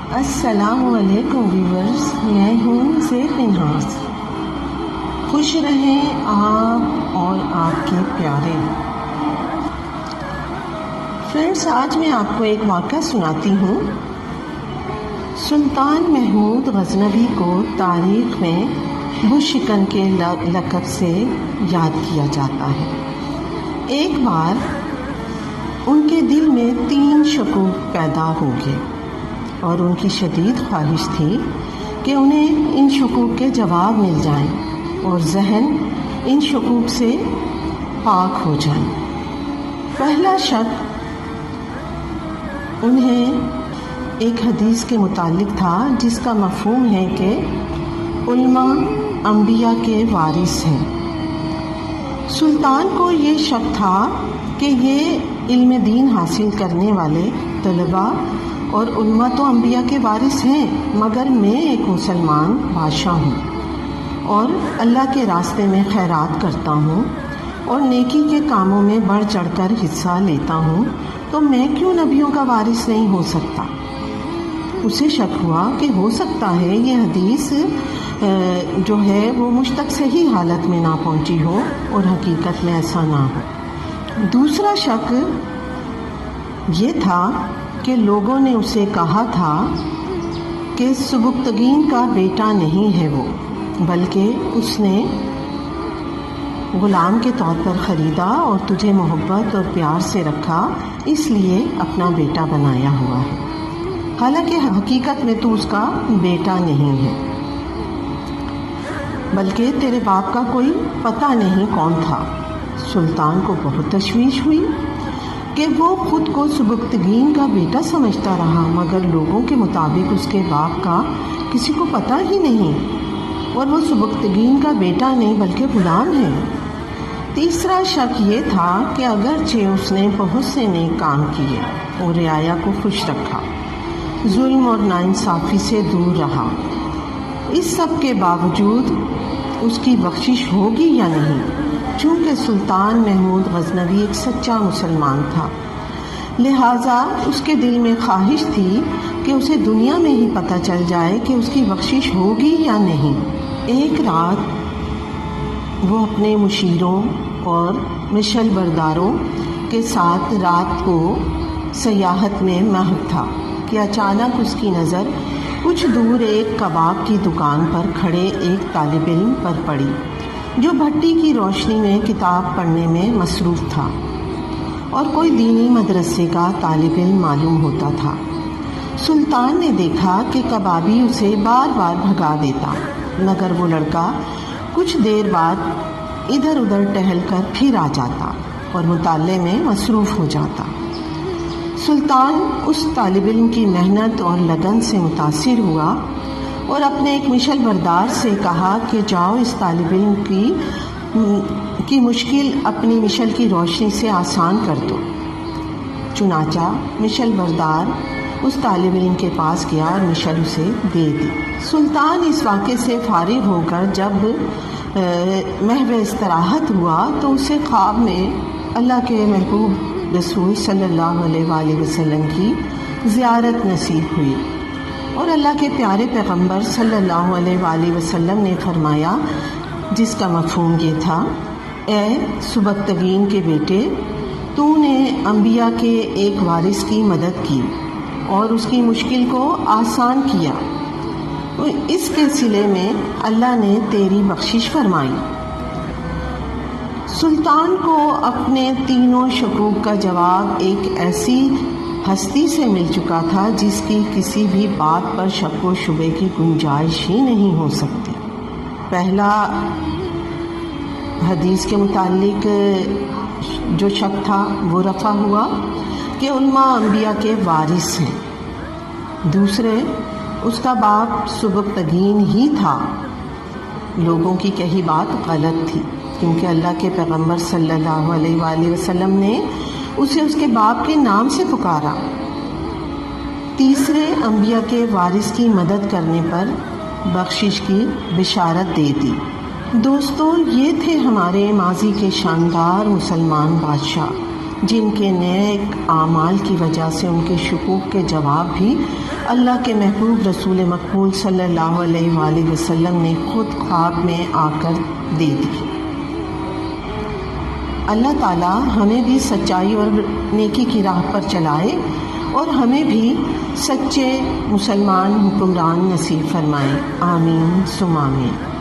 السلام علیکم ویورز، میں ہوں زید منہاس۔ خوش رہیں آپ اور آپ کے پیارے۔ فرینڈز، آج میں آپ کو ایک واقعہ سناتی ہوں۔ سلطان محمود غزنوی کو تاریخ میں بشکن کے لقب سے یاد کیا جاتا ہے۔ ایک بار ان کے دل میں 3 شکوک پیدا ہو گئے اور ان کی شدید خواہش تھی کہ انہیں ان شکوک کے جواب مل جائیں اور ذہن ان شکوک سے پاک ہو جائیں۔ پہلا شک انہیں ایک حدیث کے متعلق تھا جس کا مفہوم ہے کہ علماء انبیاء کے وارث ہیں۔ سلطان کو یہ شک تھا کہ یہ علم دین حاصل کرنے والے طلباء اور علماء تو انبیاء کے وارث ہیں، مگر میں ایک مسلمان بادشاہ ہوں اور اللہ کے راستے میں خیرات کرتا ہوں اور نیکی کے کاموں میں بڑھ چڑھ کر حصہ لیتا ہوں، تو میں کیوں نبیوں کا وارث نہیں ہو سکتا؟ اسے شک ہوا کہ ہو سکتا ہے یہ حدیث جو ہے وہ مجھ تک صحیح حالت میں نہ پہنچی ہو اور حقیقت میں ایسا نہ ہو۔ دوسرا شک یہ تھا کہ لوگوں نے اسے کہا تھا کہ سبکتگین کا بیٹا نہیں ہے وہ، بلکہ اس نے غلام کے طور پر خریدا اور تجھے محبت اور پیار سے رکھا، اس لیے اپنا بیٹا بنایا ہوا ہے، حالانکہ حقیقت میں تو اس کا بیٹا نہیں ہے، بلکہ تیرے باپ کا کوئی پتہ نہیں کون تھا۔ سلطان کو بہت تشویش ہوئی کہ وہ خود کو سبکتگین کا بیٹا سمجھتا رہا، مگر لوگوں کے مطابق اس کے باپ کا کسی کو پتہ ہی نہیں اور وہ سبکتگین کا بیٹا نہیں بلکہ غلام ہے۔ تیسرا شک یہ تھا کہ اگرچہ اس نے بہت سے نیک کام کیے اور رعایا کو خوش رکھا، ظلم اور ناانصافی سے دور رہا، اس سب کے باوجود اس کی بخشش ہوگی یا نہیں؟ چونکہ سلطان محمود غزنوی ایک سچا مسلمان تھا، لہٰذا اس کے دل میں خواہش تھی کہ اسے دنیا میں ہی پتہ چل جائے کہ اس کی بخشش ہوگی یا نہیں۔ ایک رات وہ اپنے مشیروں اور مشل برداروں کے ساتھ رات کو سیاحت میں مہو تھا کہ اچانک اس کی نظر کچھ دور ایک کباب کی دکان پر کھڑے ایک طالب علم پر پڑی جو بھٹی کی روشنی میں کتاب پڑھنے میں مصروف تھا اور کوئی دینی مدرسے کا طالب علم معلوم ہوتا تھا۔ سلطان نے دیکھا کہ کبابی اسے بار بار بھگا دیتا، مگر وہ لڑکا کچھ دیر بعد ادھر ادھر ٹہل کر پھر آ جاتا اور مطالعے میں مصروف ہو جاتا۔ سلطان اس طالب علم کی محنت اور لگن سے متاثر ہوا اور اپنے ایک مشل بردار سے کہا کہ جاؤ اس طالب علم کی مشکل اپنی مشل کی روشنی سے آسان کر دو۔ چنانچہ مشل بردار اس طالب علم کے پاس گیا اور مشل اسے دے دی۔ سلطان اس واقعے سے فارغ ہو کر جب محو استراحت ہوا تو اسے خواب میں اللہ کے محبوب رسول صلی اللہ علیہ وآلہ وسلم کی زیارت نصیب ہوئی اور اللہ کے پیارے پیغمبر صلی اللہ علیہ وآلہ وسلم نے فرمایا، جس کا مفہوم یہ تھا، اے سبکتگین کے بیٹے، تو نے انبیاء کے ایک وارث کی مدد کی اور اس کی مشکل کو آسان کیا، اس کے صلے میں اللہ نے تیری بخشش فرمائی۔ سلطان کو اپنے تینوں شکوک کا جواب ایک ایسی ہستی سے مل چکا تھا جس کی کسی بھی بات پر شک و شبے کی گنجائش ہی نہیں ہو سکتی۔ پہلا حدیث کے متعلق جو شک تھا وہ رفع ہوا کہ علماء انبیاء کے وارث ہیں۔ دوسرے، اس کا باپ سبکتگین ہی تھا، لوگوں کی کہی بات غلط تھی کیونکہ اللہ کے پیغمبر صلی اللہ علیہ وآلہ وسلم نے اسے اس کے باپ کے نام سے پکارا۔ تیسرے، انبیاء کے وارث کی مدد کرنے پر بخشش کی بشارت دے دی۔ دوستو، یہ تھے ہمارے ماضی کے شاندار مسلمان بادشاہ جن کے نیک اعمال کی وجہ سے ان کے شکوک کے جواب بھی اللہ کے محبوب رسول مقبول صلی اللہ علیہ وآلہ وسلم نے خود خواب میں آ کر دے دی۔ اللہ تعالیٰ ہمیں بھی سچائی اور نیکی کی راہ پر چلائے اور ہمیں بھی سچے مسلمان حکمران نصیب فرمائے، آمین ثم آمین۔